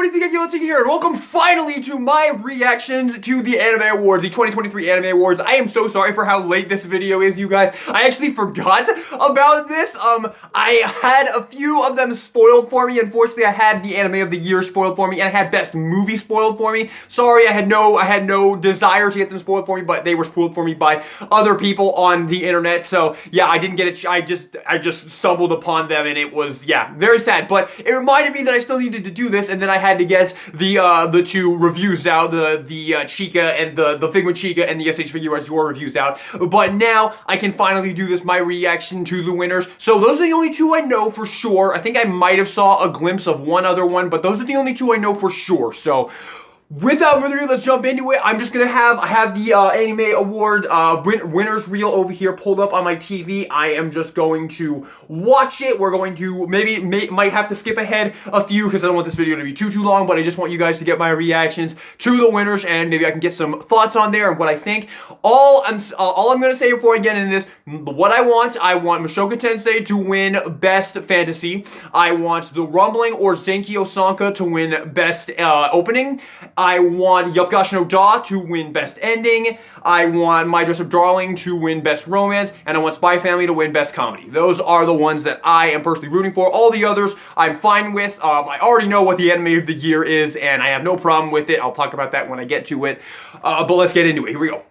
everybody, TKG here, and welcome finally to my reactions to the Anime Awards, the 2023 Anime Awards. I am so sorry for how late this video is, you guys. I actually forgot about this. I had a few of them spoiled for me. Unfortunately, I had the Anime of the Year spoiled for me, and I had Best Movie spoiled for me. Sorry, I had no desire to get them spoiled for me, but they were spoiled for me by other people on the internet. So yeah, I didn't get it. I just stumbled upon them, and it was, yeah, very sad. But it reminded me that I still needed to do this, and then I had to get the two reviews out, the Chica and the Figma Chica and the SH Figure Arts Your reviews out. But now I can finally do this, my reaction to the winners. So those are the only two I know for sure. I think I might have saw a glimpse of one other one, but those are the only two I know for sure. So without further ado, let's jump into it. I have the Anime Award winners reel over here pulled up on my TV. I am just going to watch it. We're going to might have to skip ahead a few because I don't want this video to be too long, but I just want you guys to get my reactions to the winners, and maybe I can get some thoughts on there and what I think. All I'm going to say before I get into this, what I want Mushoku Tensei to win Best Fantasy. I want The Rumbling or Zenki Osanka to win Best Opening. I want Yofugashi no Da to win Best Ending. I want My Dress Up Darling to win Best Romance. And I want Spy Family to win Best Comedy. Those are the ones that I am personally rooting for. All the others I'm fine with. I already know what the Anime of the Year is, and I have no problem with it. I'll talk about that when I get to it. But let's get into it. Here we go.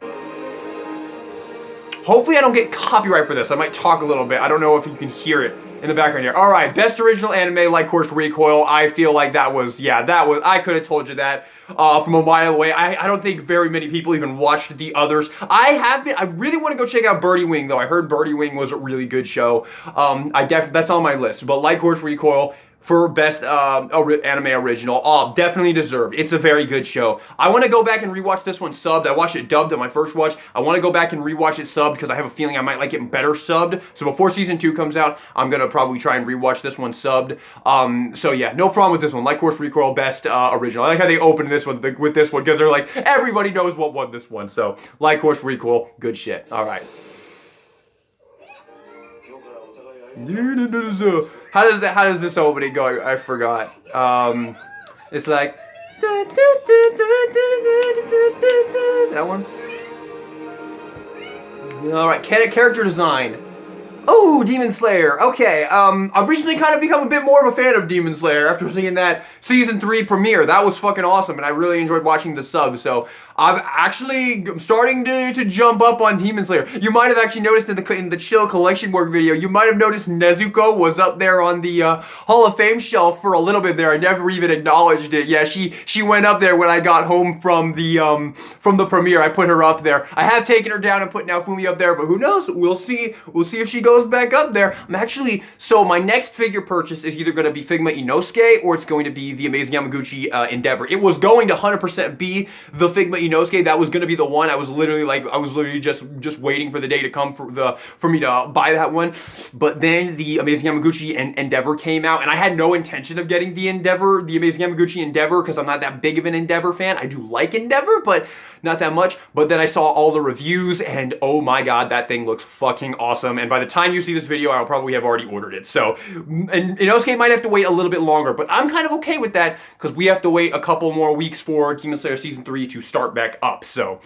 Hopefully I don't get copyright for this. I might talk a little bit. I don't know if you can hear it in the background here. All right, Best Original Anime, Light Course Recoil. I feel like that was, I could have told you that from a mile away. I don't think very many people even watched the others. I really want to go check out Birdie Wing, though. I heard Birdie Wing was a really good show. That's on my list. But Light Course Recoil for Best Anime Original, definitely deserved. It's a very good show. I want to go back and rewatch this one subbed. I watched it dubbed on my first watch. I want to go back and rewatch it subbed because I have a feeling I might like it better subbed. So before season 2 comes out, I'm going to probably try and rewatch this one subbed. So yeah, no problem with this one. Light Course Recoil, Best Original. I like how they opened this one with this one because they're like, everybody knows what won this one. So Light Course Recoil, good shit. All right. How does this opening go? I forgot. It's like that one. All right, character design. Oh, Demon Slayer. Okay, I've recently kind of become a bit more of a fan of Demon Slayer after seeing that season 3 premiere. That was fucking awesome, and I really enjoyed watching the sub. So I'm actually starting to jump up on Demon Slayer. You might have actually noticed in the Chill Collection Work video, you might have noticed Nezuko was up there on the Hall of Fame shelf for a little bit there. I never even acknowledged it. Yeah, she went up there when I got home from the premiere. I put her up there. I have taken her down and put Naofumi up there, but who knows? We'll see. We'll see if she goes back up there. So my next figure purchase is either going to be Figma Inosuke or it's going to be the Amazing Yamaguchi Endeavor. It was going to 100% be the Figma Inosuke. That was going to be the one. I was literally just waiting for the day to come for me to buy that one. But then the Amazing Yamaguchi Endeavor came out, and I had no intention of getting the Amazing Yamaguchi Endeavor, because I'm not that big of an Endeavor fan. I do like Endeavor, but not that much. But then I saw all the reviews, and oh my god, that thing looks fucking awesome. And by the time you see this video, I'll probably have already ordered it. So, and Inosuke might have to wait a little bit longer, but I'm kind of okay with that because we have to wait a couple more weeks for Demon Slayer Season 3 to start back up. So,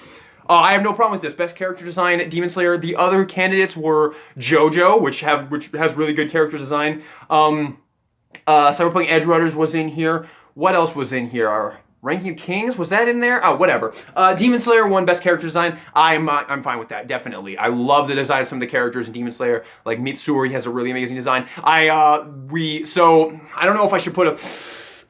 I have no problem with this. Best character design, Demon Slayer. The other candidates were JoJo, which has really good character design. Cyberpunk Edge Runners was in here. What else was in here? Ranking of Kings, was that in there? Oh, whatever. Demon Slayer won Best Character Design. I'm fine with that, definitely. I love the design of some of the characters in Demon Slayer. Like Mitsuri has a really amazing design. So I don't know if I should put a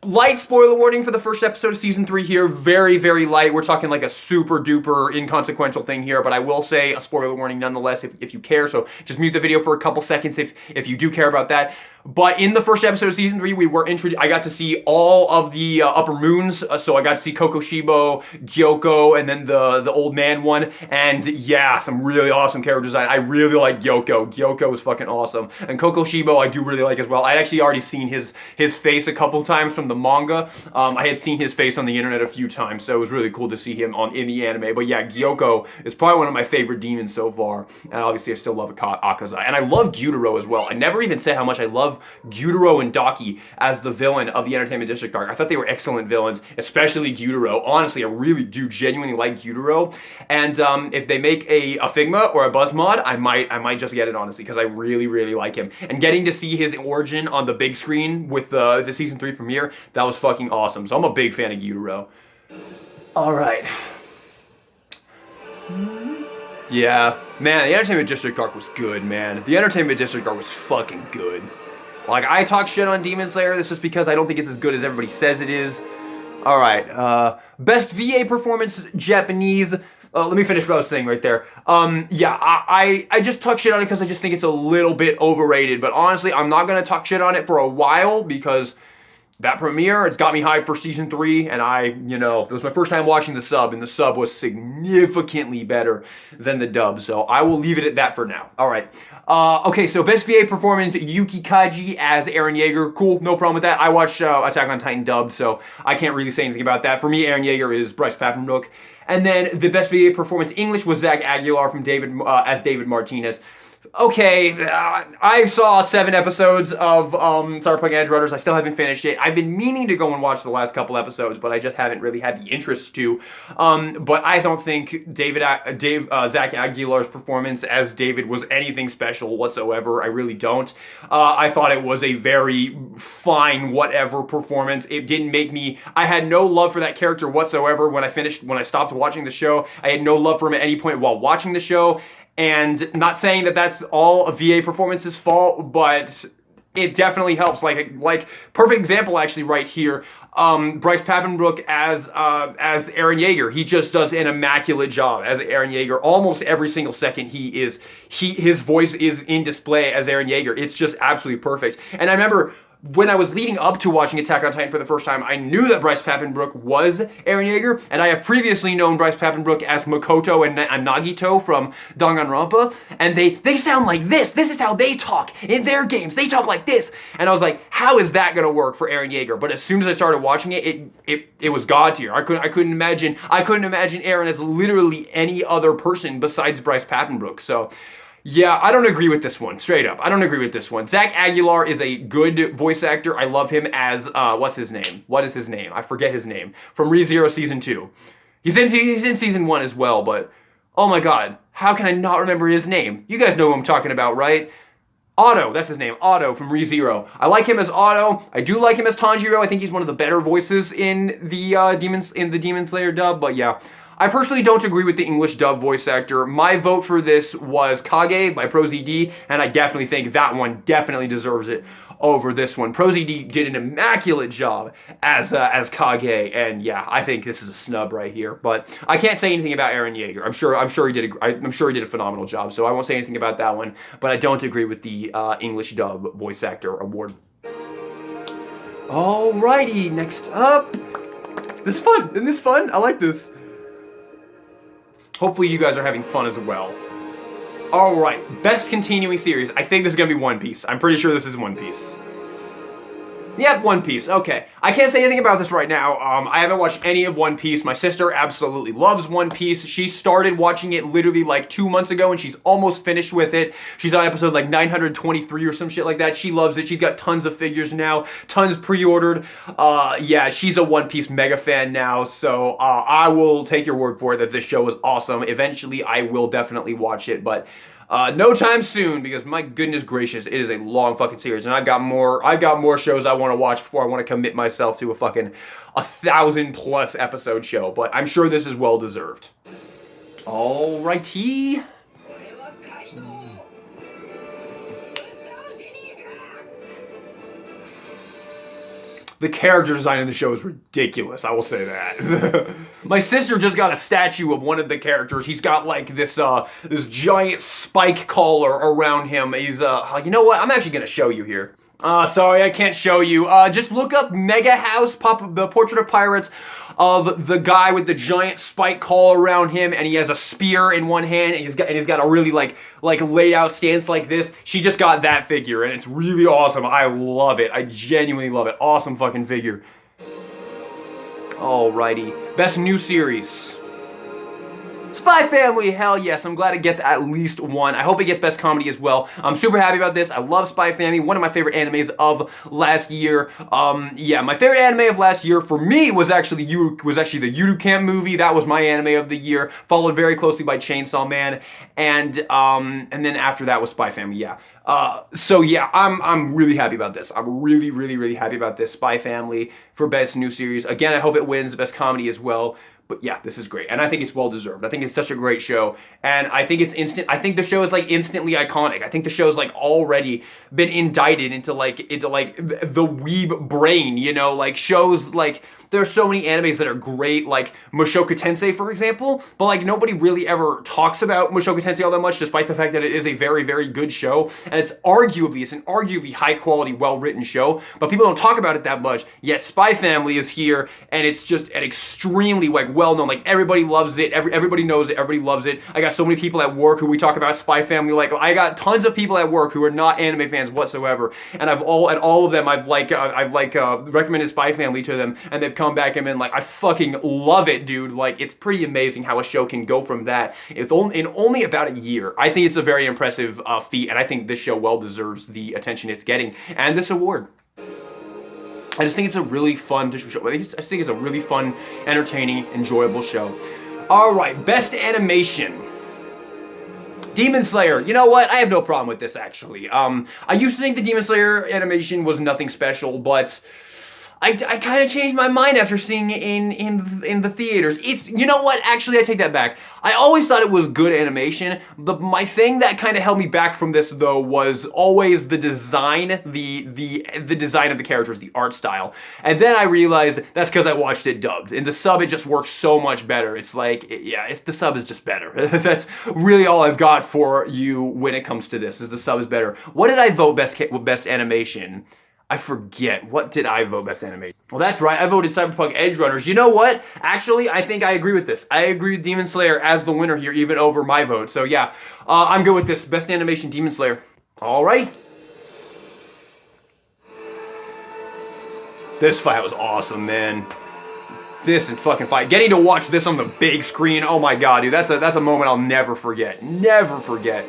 light spoiler warning for the first episode of season 3 here. Very, very light. We're talking like a super duper inconsequential thing here, but I will say a spoiler warning nonetheless if you care. So just mute the video for a couple seconds if you do care about that. But in the first episode of season 3, we were introduced. I got to see all of the upper moons. So I got to see Kokoshibo, Gyoko, and then the old man one. And yeah, some really awesome character design. I really like Gyoko. Gyoko is fucking awesome. And Kokoshibo I do really like as well. I'd actually already seen his face a couple times from the manga. I had seen his face on the internet a few times, so it was really cool to see him in the anime. But yeah, Gyoko is probably one of my favorite demons so far. And obviously I still love Akaza. And I love Gyutaro as well. I never even said how much I love love Gyutaro and Daki as the villain of the Entertainment District arc. I thought they were excellent villains, especially Gyutaro. Honestly, I really do genuinely like Gyutaro. And if they make a Figma or a Buzz mod, I might just get it, honestly, because I really, really like him. And getting to see his origin on the big screen with the season 3 premiere, that was fucking awesome. So I'm a big fan of Gyutaro. All right. Yeah, man, the Entertainment District arc was good, man. The Entertainment District arc was fucking good. Like, I talk shit on Demon Slayer, this just because I don't think it's as good as everybody says it is. Alright, best VA performance, Japanese. Let me finish what I was saying right there. Yeah, I just talk shit on it because I just think it's a little bit overrated. But honestly, I'm not going to talk shit on it for a while because that premiere, it's got me hyped for season 3, and it was my first time watching the sub, and the sub was significantly better than the dub, so I will leave it at that for now. All right. Okay, so best VA performance, Yuki Kaji as Eren Yeager. Cool, no problem with that. I watched Attack on Titan dubbed, so I can't really say anything about that. For me, Eren Yeager is Bryce Papenbrook. And then the best VA performance English was Zach Aguilar from as David Martinez. Okay, I saw 7 episodes of Cyberpunk Edge Runners. I still haven't finished it. I've been meaning to go and watch the last couple episodes, but I just haven't really had the interest to. But I don't think Zach Aguilar's performance as David was anything special whatsoever. I really don't. I thought it was a very fine whatever performance. It didn't make me. I had no love for that character whatsoever when I stopped watching the show. I had no love for him at any point while watching the show. And not saying that that's all a VA performance's fault, but it definitely helps. Like perfect example actually right here. Bryce Papenbrook as Eren Yeager. He just does an immaculate job as Eren Yeager. Almost every single second his voice is in display as Eren Yeager. It's just absolutely perfect. And I remember when I was leading up to watching Attack on Titan for the first time, I knew that Bryce Papenbrook was Eren Yeager, and I have previously known Bryce Papenbrook as Makoto and Nagito from Danganronpa, and they sound like this. This is how they talk in their games. They talk like this. And I was like, how is that gonna work for Eren Yeager? But as soon as I started watching it, it was God tier. I couldn't imagine Eren as literally any other person besides Bryce Papenbrook. So yeah, I don't agree with this one, straight up. I don't agree with this one. Zach Aguilar is a good voice actor. I love him as, what's his name? What is his name? I forget his name. From ReZero Season 2. He's in Season 1 as well, but, oh my god, how can I not remember his name? You guys know who I'm talking about, right? Otto, that's his name, Otto from ReZero. I like him as Otto. I do like him as Tanjiro. I think he's one of the better voices in the Demon Slayer dub, but yeah. I personally don't agree with the English dub voice actor. My vote for this was Kage by ProZD, and I definitely think that one definitely deserves it over this one. ProZD did an immaculate job as Kage, and yeah, I think this is a snub right here. But I can't say anything about Eren Yeager. I'm sure he did a phenomenal job, so I won't say anything about that one. But I don't agree with the English dub voice actor award. Alrighty, next up. This is fun. Isn't this fun? I like this. Hopefully you guys are having fun as well. Alright, best continuing series. I think this is gonna be One Piece. I'm pretty sure this is One Piece. Yep, One Piece. Okay. I can't say anything about this right now. I haven't watched any of One Piece. My sister absolutely loves One Piece. She started watching it literally like 2 months ago and she's almost finished with it. She's on episode like 923 or some shit like that. She loves it. She's got tons of figures now, tons pre-ordered. Yeah, she's a One Piece mega fan now, so I will take your word for it that this show is awesome. Eventually, I will definitely watch it, but no time soon, because my goodness gracious, it is a long fucking series, and I've got more shows I want to watch before I want to commit myself to a fucking 1,000+ episode show, but I'm sure this is well deserved. Alrighty. The character design in the show is ridiculous, I will say that. My sister just got a statue of one of the characters. He's got like this giant spike collar around him. He's, you know what? I'm actually gonna show you here. Sorry, I can't show you. Just look up Mega House, pop up the Portrait of Pirates of the guy with the giant spike collar around him, and he has a spear in one hand, and he's got a really like laid out stance like this. She just got that figure, and it's really awesome. I love it. I genuinely love it. Awesome fucking figure. Alrighty. Best new series. Spy Family, hell yes, I'm glad it gets at least one. I hope it gets Best Comedy as well. I'm super happy about this. I love Spy Family, one of my favorite animes of last year. Yeah, my favorite anime of last year for me was actually the Yuru Camp movie. That was my anime of the year, followed very closely by Chainsaw Man, and then after that was Spy Family, yeah. So yeah, I'm really happy about this. I'm really happy about this Spy Family for Best New Series. Again, I hope it wins Best Comedy as well. But yeah, this is great, and I think it's well deserved. I think it's such a great show, and I think it's instant. I think the show is like instantly iconic. I think the show's like already been indicted into like the weeb brain. You know, like shows like. There are so many animes that are great, like Mushoku Tensei, for example, but like nobody really ever talks about Mushoku Tensei all that much, despite the fact that it is a very good show, and it's an arguably high quality, well written show, but people don't talk about it that much. Yet Spy Family is here, and it's just an extremely like well known, like everybody loves it, everybody knows it, everybody loves it. I got so many people at work who we talk about Spy Family, like I got tons of people at work who are not anime fans whatsoever, and all of them I've recommended Spy Family to them, and they've come back and been like, I fucking love it, dude. Like, it's pretty amazing how a show can go from that in only about a year. I think it's a very impressive feat, and I think this show well deserves the attention it's getting and this award. I just think it's a really fun show. I just think it's a really fun, entertaining, enjoyable show. All right, Best Animation. Demon Slayer. You know what? I have no problem with this, actually. I used to think the Demon Slayer animation was nothing special, but I kind of changed my mind after seeing it in the theaters. It's, you know what? Actually, I take that back. I always thought it was good animation. My thing that kind of held me back from this, though, was always the design, the design of the characters, the art style. And then I realized that's because I watched it dubbed. In the sub, it just works so much better. It's like, the sub is just better. That's really all I've got for you when it comes to this, is the sub is better. What did I vote best animation? I forget. What did I vote best animation? Well, that's right. I voted Cyberpunk Edge Runners. You know what? Actually, I think I agree with this. I agree with Demon Slayer as the winner here, even over my vote. So yeah, I'm good with this. Best animation, Demon Slayer. Alrighty. This fight was awesome, man. This is fucking fight. Getting to watch this on the big screen. Oh my god, dude. That's a moment I'll never forget. Never forget.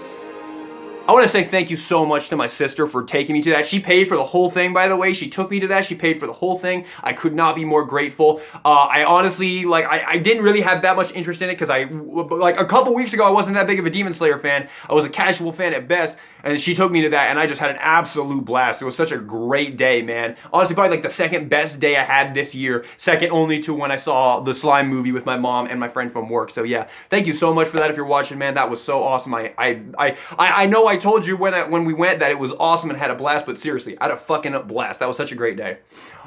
I want to say thank you so much to my sister for taking me to that. She paid for the whole thing, by the way. She took me to that. She paid for the whole thing. I could not be more grateful. I honestly, like, I didn't really have that much interest in it because like, a couple weeks ago, I wasn't that big of a Demon Slayer fan. I was a casual fan at best, and she took me to that, and I just had an absolute blast. It was such a great day, man. Honestly, probably like the second best day I had this year, second only to when I saw the Slime movie with my mom and my friend from work. So yeah, thank you so much for that if you're watching, man. That was so awesome. I know I told you when we went that it was awesome and had a blast, but seriously, I had a fucking blast. That was such a great day.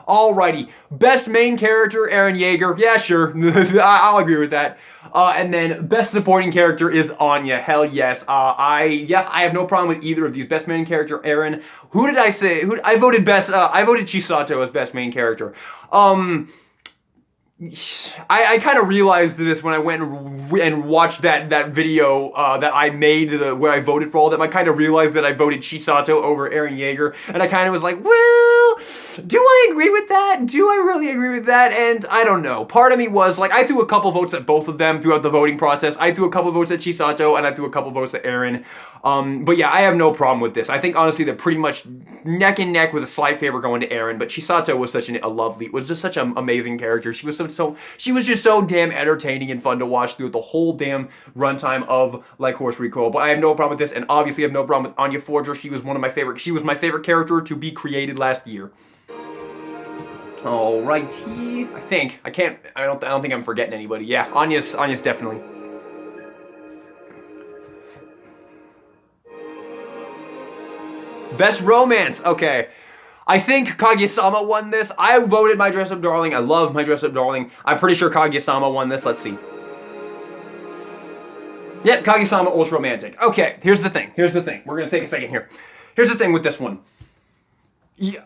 Alrighty, best main character, Eren Yeager. Yeah, sure, I'll agree with that. And then best supporting character is Anya. Hell yes. I have no problem with either of these. Best main character, Eren. Who did I say? I voted best. I voted Chisato as best main character. I kind of realized this when I went and watched that video that I made where I voted for all of them. I kind of realized that I voted Chisato over Eren Yeager, and I kind of was like, well, do I agree with that? Do I really agree with that? And I don't know. Part of me was like, I threw a couple votes at both of them throughout the voting process. I threw a couple votes at Chisato, and I threw a couple votes at Eren. But yeah, I have no problem with this. I think honestly they're pretty much neck and neck with a slight favor going to Eren, but Chisato was was just such an amazing character. She was just so damn entertaining and fun to watch through the whole damn runtime of Like Horse Recoil. But I have no problem with this, and obviously I have no problem with Anya Forger. She was my favorite character to be created last year. Alrighty. I don't think I'm forgetting anybody. Yeah, Anya's definitely. Best romance. Okay. I think Kaguya-sama won this. I voted My Dress Up Darling. I love My Dress Up Darling. I'm pretty sure Kaguya-sama won this. Let's see. Yep, Kaguya-sama Ultra Romantic. Okay, here's the thing. We're going to take a second here. Here's the thing with this one.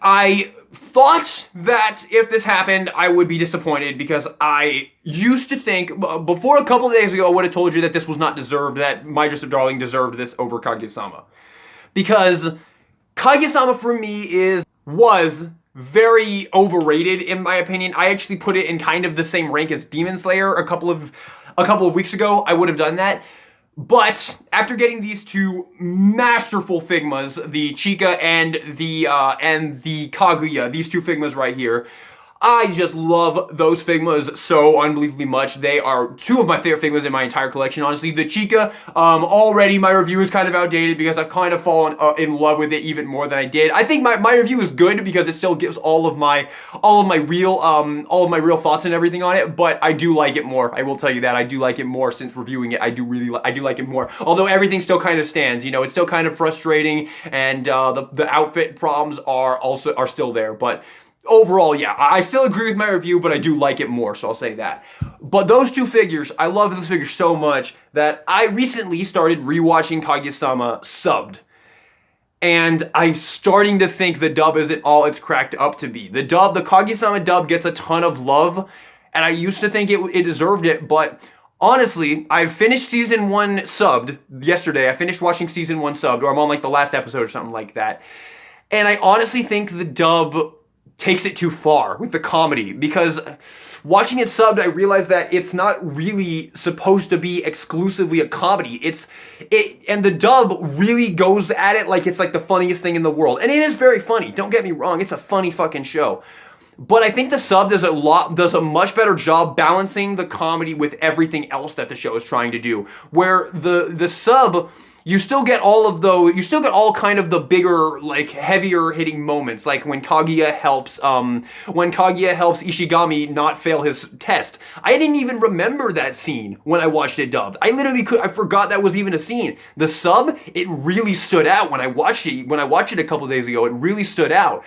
I thought that if this happened, I would be disappointed because I used to think, before a couple of days ago, I would have told you that this was not deserved, that My Dress Up Darling deserved this over Kaguya-sama. Because Kaguya-sama for me was very overrated in my opinion. I actually put it in kind of the same rank as Demon Slayer a couple of a couple of weeks ago, I would have done that. But after getting these two masterful Figmas, the Chika and the Kaguya, these two Figmas right here, I just love those Figmas so unbelievably much. They are two of my favorite Figmas in my entire collection, honestly. The Chika, already my review is kind of outdated because I've kind of fallen in love with it even more than I did. I think my review is good because it still gives all of my real thoughts and everything on it, but I do like it more. I will tell you that. I do like it more since reviewing it. I do like it more. Although everything still kind of stands, you know, it's still kind of frustrating, and the outfit problems are still there, but overall, yeah, I still agree with my review, but I do like it more, so I'll say that. But those two figures, I love those figures so much that I recently started rewatching Kaguya-sama subbed. And I'm starting to think the dub isn't all it's cracked up to be. The Kaguya-sama dub gets a ton of love, and I used to think it deserved it, but honestly, I finished season 1 subbed yesterday. I finished watching season 1 subbed, or I'm on like the last episode or something like that. And I honestly think the dub takes it too far with the comedy, because watching it subbed, I realized that it's not really supposed to be exclusively a comedy. And the dub really goes at it like it's like the funniest thing in the world. And it is very funny, don't get me wrong, it's a funny fucking show. But I think the sub does a much better job balancing the comedy with everything else that the show is trying to do. Where the sub, you still get all kind of the bigger, like, heavier hitting moments, like when Kaguya helps Ishigami not fail his test. I didn't even remember that scene when I watched it dubbed. I forgot that was even a scene. The sub, it really stood out when I watched it a couple days ago. It really stood out.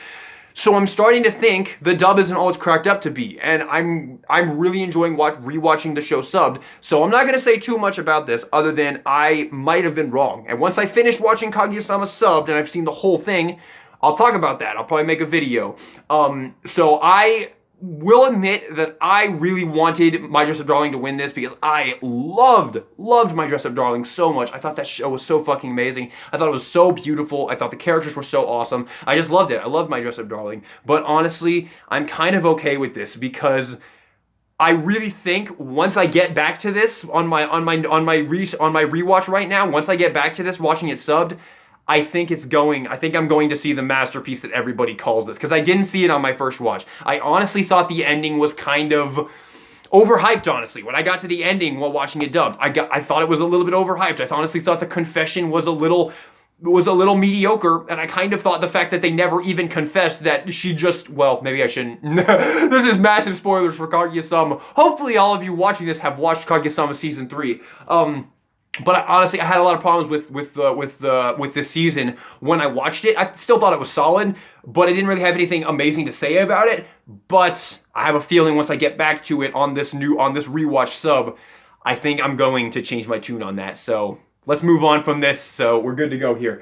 So I'm starting to think the dub isn't all it's cracked up to be, and I'm really enjoying rewatching the show subbed. So I'm not going to say too much about this other than I might have been wrong. And once I finish watching Kaguya-sama subbed and I've seen the whole thing, I'll talk about that. I'll probably make a video. So I will admit that I really wanted My Dress Up Darling to win this because I loved My Dress Up Darling so much. I thought that show was so fucking amazing. I thought it was so beautiful. I thought the characters were so awesome. I just loved it. I loved My Dress Up Darling. But honestly, I'm kind of okay with this because I really think once I get back to this on my rewatch right now, once I get back to this watching it subbed, I think I'm going to see the masterpiece that everybody calls this, because I didn't see it on my first watch. I honestly thought the ending was kind of overhyped, honestly. When I got to the ending while watching it dubbed, I thought it was a little bit overhyped. I honestly thought the confession was a little mediocre, and I kind of thought the fact that they never even confessed that she just, well, maybe I shouldn't. This is massive spoilers for Kaguya-sama. Hopefully all of you watching this have watched Kaguya-sama Season 3. But honestly, I had a lot of problems with this season when I watched it. I still thought it was solid, but I didn't really have anything amazing to say about it. But I have a feeling once I get back to it on this rewatch sub, I think I'm going to change my tune on that. So let's move on from this. So we're good to go here.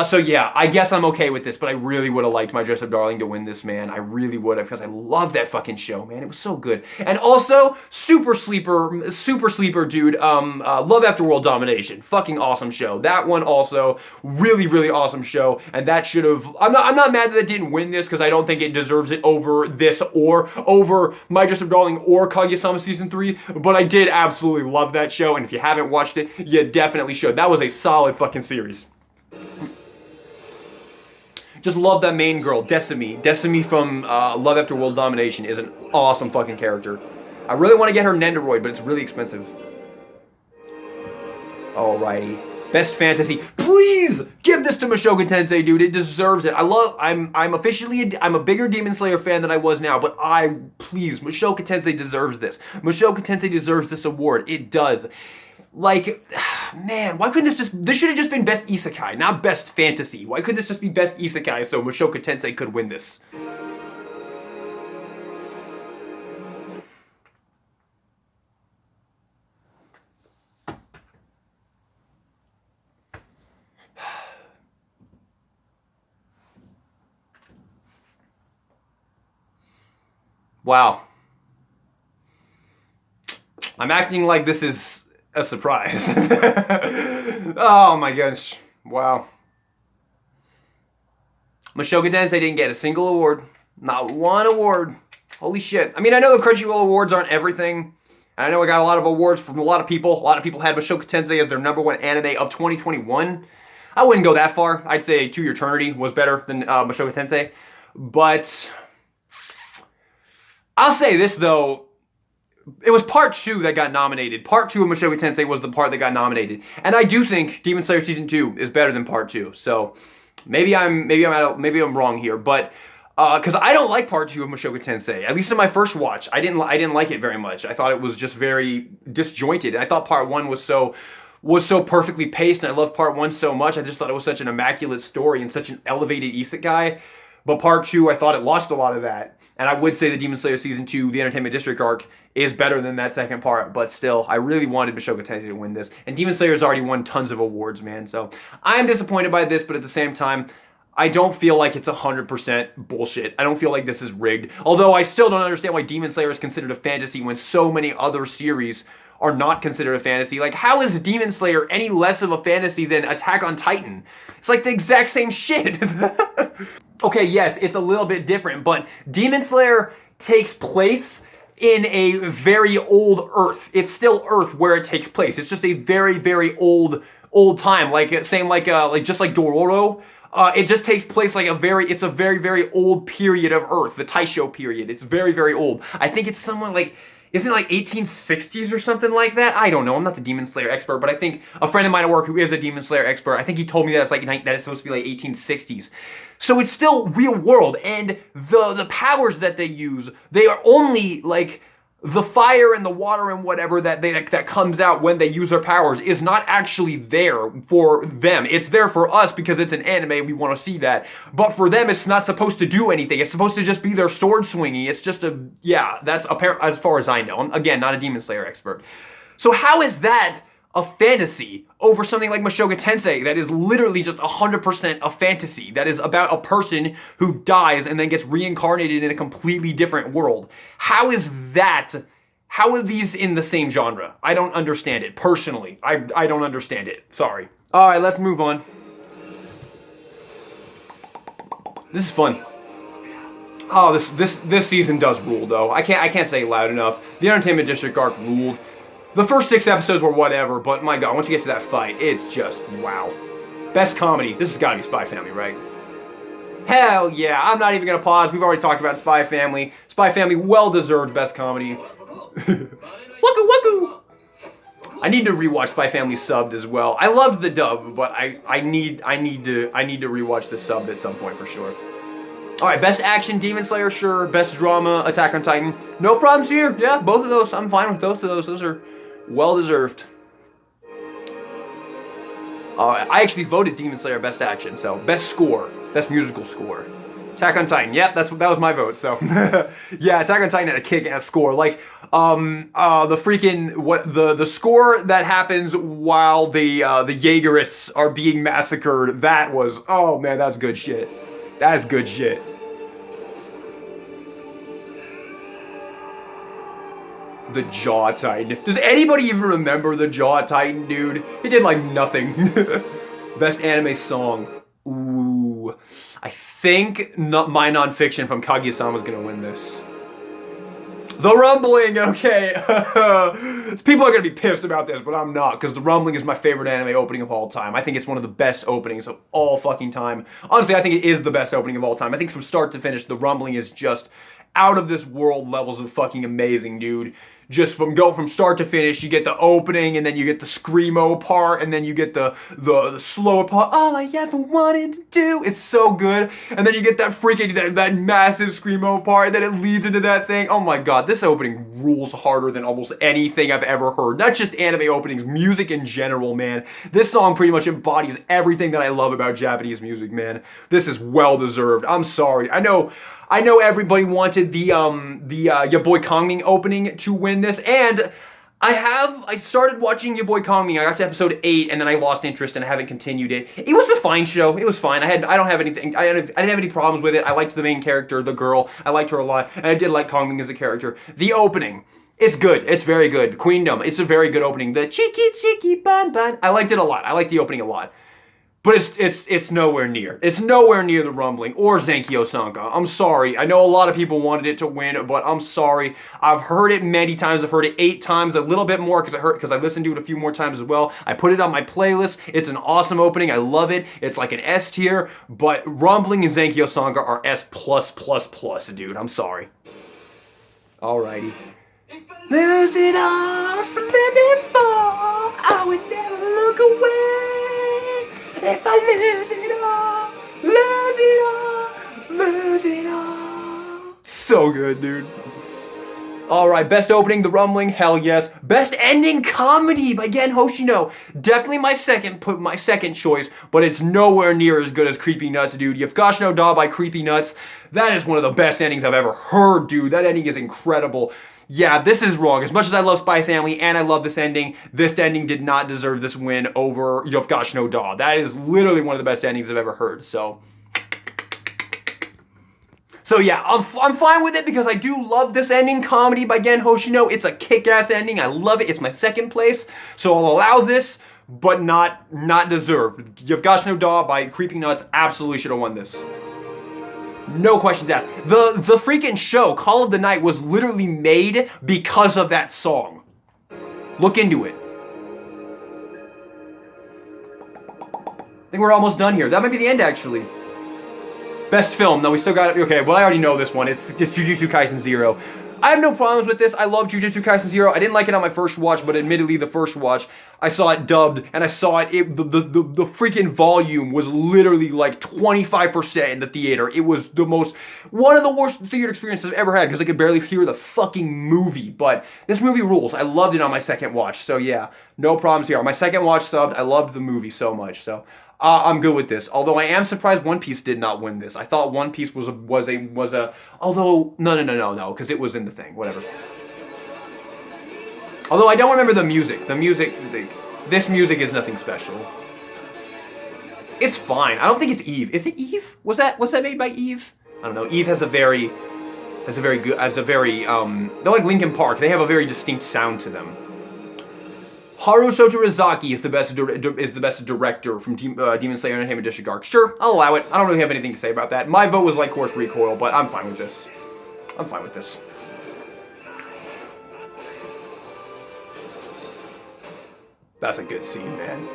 So yeah, I guess I'm okay with this, but I really would have liked My Dress Up Darling to win this, man. I really would have, because I love that fucking show, man. It was so good. And also, super sleeper dude, Love After World Domination. Fucking awesome show. That one also, really, really awesome show. And that should have, I'm not mad that it didn't win this, because I don't think it deserves it over this, or over My Dress Up Darling, or Kaguya-sama Season 3, but I did absolutely love that show, and if you haven't watched it, you definitely should. That was a solid fucking series. Just love that main girl, Decimi. Decimi from Love After World Domination is an awesome fucking character. I really want to get her Nendoroid, but it's really expensive. Alrighty. Best fantasy. Please give this to Mushoku Tensei, dude. It deserves it. I'm a bigger Demon Slayer fan than I was now, but please, Mushoku Tensei deserves this. Mushoku Tensei deserves this award. It does. Like, man, why couldn't this should have just been Best Isekai, not Best Fantasy. Why couldn't this just be Best Isekai so Mushoku Tensei could win this? Wow. I'm acting like this is a surprise. Oh my gosh. Wow. Mushoku Tensei didn't get a single award. Not one award. Holy shit. I mean, I know the Crunchyroll awards aren't everything, And I know I got a lot of awards from a lot of people. A lot of people had Mushoku Tensei as their #1 anime of 2021. I wouldn't go that far. I'd say To Your Eternity was better than Mushoku Tensei. But I'll say this, though. It was part 2 that got nominated. Part 2 of Mushoku Tensei was the part that got nominated. And I do think Demon Slayer Season 2 is better than part 2. So maybe I'm wrong here. But because I don't like part 2 of Mushoku Tensei. At least in my first watch, I didn't like it very much. I thought it was just very disjointed. And I thought part 1 was so perfectly paced, and I loved part 1 so much. I just thought it was such an immaculate story and such an elevated isekai. But part 2, I thought it lost a lot of that. And I would say the Demon Slayer Season 2, the Entertainment District arc, is better than that second part. But still, I really wanted Mushoku Tensei to win this. And Demon Slayer's already won tons of awards, man. So I'm disappointed by this, but at the same time, I don't feel like it's 100% bullshit. I don't feel like this is rigged. Although I still don't understand why Demon Slayer is considered a fantasy when so many other series are not considered a fantasy. Like, how is Demon Slayer any less of a fantasy than Attack on Titan? It's like the exact same shit. Okay, yes, it's a little bit different, but Demon Slayer takes place in a very old Earth. It's still Earth where it takes place. It's just a very, very old time. Like just like Dororo. It just takes place like it's a very, very old period of Earth, the Taisho period. It's very, very old. I think it's somewhere like, isn't it like 1860s or something like that? I don't know. I'm not the Demon Slayer expert, but I think a friend of mine at work who is a Demon Slayer expert, I think he told me that it's supposed to be like 1860s. So it's still real world, and the powers that they use, they are only like the fire and the water and whatever that comes out when they use their powers is not actually there for them. It's there for us because it's an anime, we want to see that. But for them, it's not supposed to do anything. It's supposed to just be their sword swinging. It's just that's apparent as far as I know. I'm, again, not a Demon Slayer expert. So how is that a fantasy over something like Mushoku Tensei that is literally just 100% a fantasy, that is about a person who dies and then gets reincarnated in a completely different world? How are these in the same genre? I don't understand it. Personally, I don't understand it. Sorry. All right, let's move on. This is fun. Oh, this season does rule, though. I can't say it loud enough. The Entertainment District arc ruled. The first 6 episodes were whatever, but my god, once you get to that fight, it's just wow. Best comedy. This has got to be Spy Family, right? Hell yeah. I'm not even going to pause. We've already talked about Spy Family. Spy Family, well-deserved best comedy. Waku waku! I need to rewatch Spy Family subbed as well. I loved the dub, but I need to rewatch the subbed at some point for sure. All right, best action, Demon Slayer, sure. Best drama, Attack on Titan. No problems here. Yeah, both of those. I'm fine with both of those. Those are well-deserved. I actually voted Demon Slayer best action, so best score, best musical score. Attack on Titan. Yep, that was my vote. So yeah, Attack on Titan had a kick-ass score. Like the freaking the score that happens while the Jaegerists are being massacred. That was, oh man, that's good shit. That's good shit. The Jaw Titan. Does anybody even remember the Jaw Titan, dude? It did like nothing. Best anime song. Ooh. I think my nonfiction from Kaguya-sama was gonna win this. The Rumbling, okay. People are gonna be pissed about this, but I'm not, because The Rumbling is my favorite anime opening of all time. I think it's one of the best openings of all fucking time. Honestly, I think it is the best opening of all time. I think from start to finish, The Rumbling is just out of this world levels of fucking amazing, dude. Just from start to finish, you get the opening, and then you get the screamo part, and then you get the slower part. All I ever wanted to do. It's so good. And then you get that freaking that massive screamo part, and then it leads into that thing. Oh my god, this opening rules harder than almost anything I've ever heard. Not just anime openings, music in general, man. This song pretty much embodies everything that I love about Japanese music, man. This is well deserved. I'm sorry. I know everybody wanted the Your Boy Kongming opening to win this, and I started watching Your Boy Kongming. I got to episode 8, and then I lost interest and I haven't continued it. It was a fine show. It was fine. I didn't have any problems with it. I liked the main character, the girl. I liked her a lot, and I did like Kongming as a character. The opening, it's good. It's very good. Queendom, it's a very good opening. The cheeky cheeky bun bun. I liked it a lot. I liked the opening a lot. But it's nowhere near. It's nowhere near the Rumbling or Zenkyo Sanka. I'm sorry. I know a lot of people wanted it to win, but I'm sorry. I've heard it many times. I've heard it 8 times, a little bit more because I listened to it a few more times as well. I put it on my playlist. It's an awesome opening. I love it. It's like an S tier, but Rumbling and Zenkyo Sanka are S++++, dude. I'm sorry. Alrighty. Lose it all, so let me fall. I would never look away. If I lose it all, lose it all. So good, dude. Alright, best opening, The Rumbling, hell yes. Best ending comedy by Gen Hoshino. Definitely my second choice, but it's nowhere near as good as Creepy Nuts, dude. Yafgash no Da by Creepy Nuts. That is one of the best endings I've ever heard, dude. That ending is incredible. Yeah, this is wrong. As much as I love Spy Family and I love this ending ending did not deserve this win over Yafgash no Da. That is literally one of the best endings I've ever heard, so yeah, I'm fine with it because I do love this ending, Comedy by Gen Hoshino. It's a kick-ass ending. I love it. It's my second place, so I'll allow this, but not deserved. Yafgash no Da by Creepy Nuts absolutely should have won this. No questions asked. The freaking show, Call of the Night, was literally made because of that song. Look into it. I think we're almost done here. That might be the end, actually. Best film. No, we still got it. Okay, well, I already know this one. It's just Jujutsu Kaisen 0. I have no problems with this. I love Jujutsu Kaisen 0. I didn't like it on my first watch, but admittedly, the first watch, I saw it dubbed, and I saw it, the freaking volume was literally like 25% in the theater. It was one of the worst theater experiences I've ever had, because I could barely hear the fucking movie, but this movie rules. I loved it on my second watch, so yeah, no problems here. On my second watch subbed, I loved the movie so much, so I'm good with this. Although I am surprised One Piece did not win this. I thought One Piece was a although no, because it was in the thing. Whatever. Although I don't remember the music. This music is nothing special. It's fine. I don't think it's Eve. Is it Eve? Was that made by Eve? I don't know. Eve has a very they're like Linkin Park. They have a very distinct sound to them. Haru Sotorizaki is the best director from Demon Slayer Entertainment District Arc. Sure, I'll allow it. I don't really have anything to say about that. My vote was Light Course Recoil, but I'm fine with this. I'm fine with this. That's a good scene, man.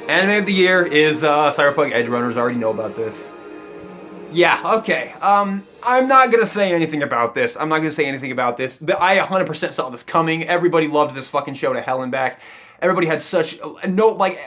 Anime of the year is Cyberpunk Edge Runners. I already know about this. Yeah, okay. I'm not gonna say anything about this. I 100% saw this coming. Everybody loved this fucking show to hell and back. Everybody had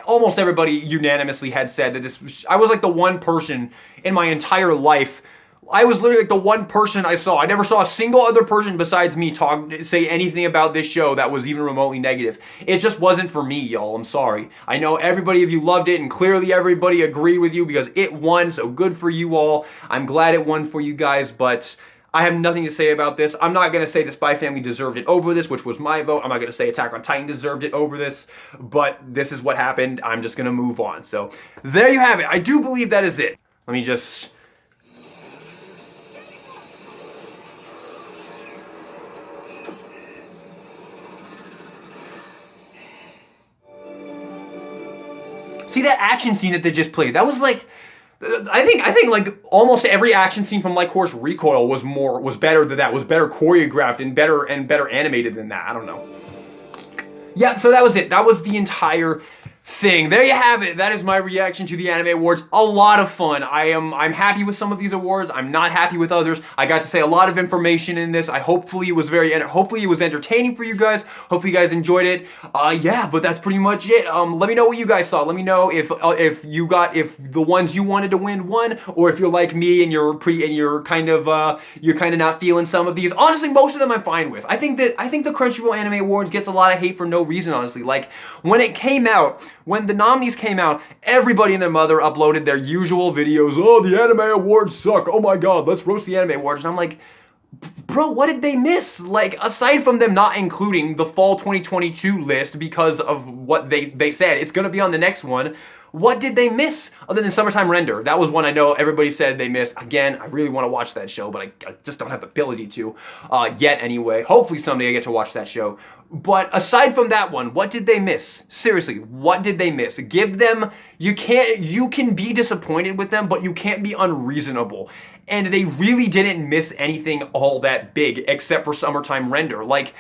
almost everybody unanimously had said that I was like the one person in my entire life. I was literally like the one person I saw. I never saw a single other person besides me say anything about this show that was even remotely negative. It just wasn't for me, y'all. I'm sorry. I know everybody of you loved it, and clearly everybody agreed with you because it won, so good for you all. I'm glad it won for you guys, but I have nothing to say about this. I'm not going to say the Spy Family deserved it over this, which was my vote. I'm not going to say Attack on Titan deserved it over this, but this is what happened. I'm just going to move on. So there you have it. I do believe that is it. Let me just... See that action scene that they just played? That was like, I think like almost every action scene from Light Course Recoil was better than that. Was better choreographed and better animated than that. I don't know. Yeah, so that was it. That was the entire thing. There you have it. That is my reaction to the Anime Awards. A lot of fun. I'm happy with some of these awards. I'm not happy with others. I got to say a lot of information in this. Hopefully it was entertaining for you guys. Hopefully you guys enjoyed it. Yeah, but that's pretty much it. Let me know what you guys thought. Let me know if the ones you wanted to win won, or if you're like me and you're kind of not feeling some of these. Honestly, most of them I'm fine with. I think the Crunchyroll Anime Awards gets a lot of hate for no reason, honestly. Like when the nominees came out, everybody and their mother uploaded their usual videos. Oh, the Anime Awards suck. Oh my god, let's roast the Anime Awards. And I'm like, bro, what did they miss? Like, aside from them not including the fall 2022 list because of what they said, it's gonna be on the next one. What did they miss other than Summertime Render? That was one I know everybody said they missed. Again, I really want to watch that show, but I just don't have the ability to yet anyway. Hopefully someday I get to watch that show. But aside from that one, what did they miss? Seriously, what did they miss? Give them, you can be disappointed with them, but you can't be unreasonable. And they really didn't miss anything all that big except for Summertime Render. Like,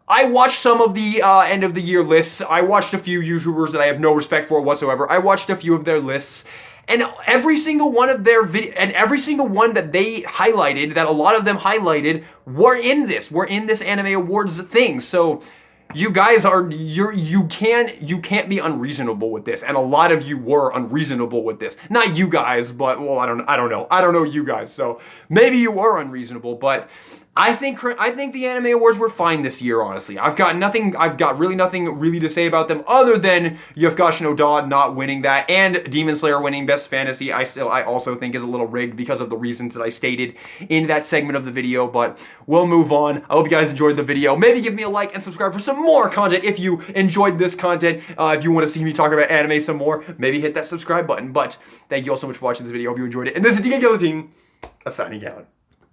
I watched some of the end of the year lists. I watched a few YouTubers that I have no respect for whatsoever. I watched a few of their lists. And every single one of their and every single one that they highlighted, that a lot of them highlighted, were in this Anime Awards thing. So you guys you can't be unreasonable with this, and a lot of you were unreasonable with this. Not you guys, but well, I don't know you guys. So maybe you were unreasonable, but I think the Anime Awards were fine this year, honestly. I've got really nothing really to say about them other than Yufkashi no Da not winning that and Demon Slayer winning Best Fantasy. I also think is a little rigged because of the reasons that I stated in that segment of the video, but we'll move on. I hope you guys enjoyed the video. Maybe give me a like and subscribe for some more content if you enjoyed this content. If you want to see me talk about anime some more, maybe hit that subscribe button. But thank you all so much for watching this video. Hope you enjoyed it. And this is DK Guillotine, signing out.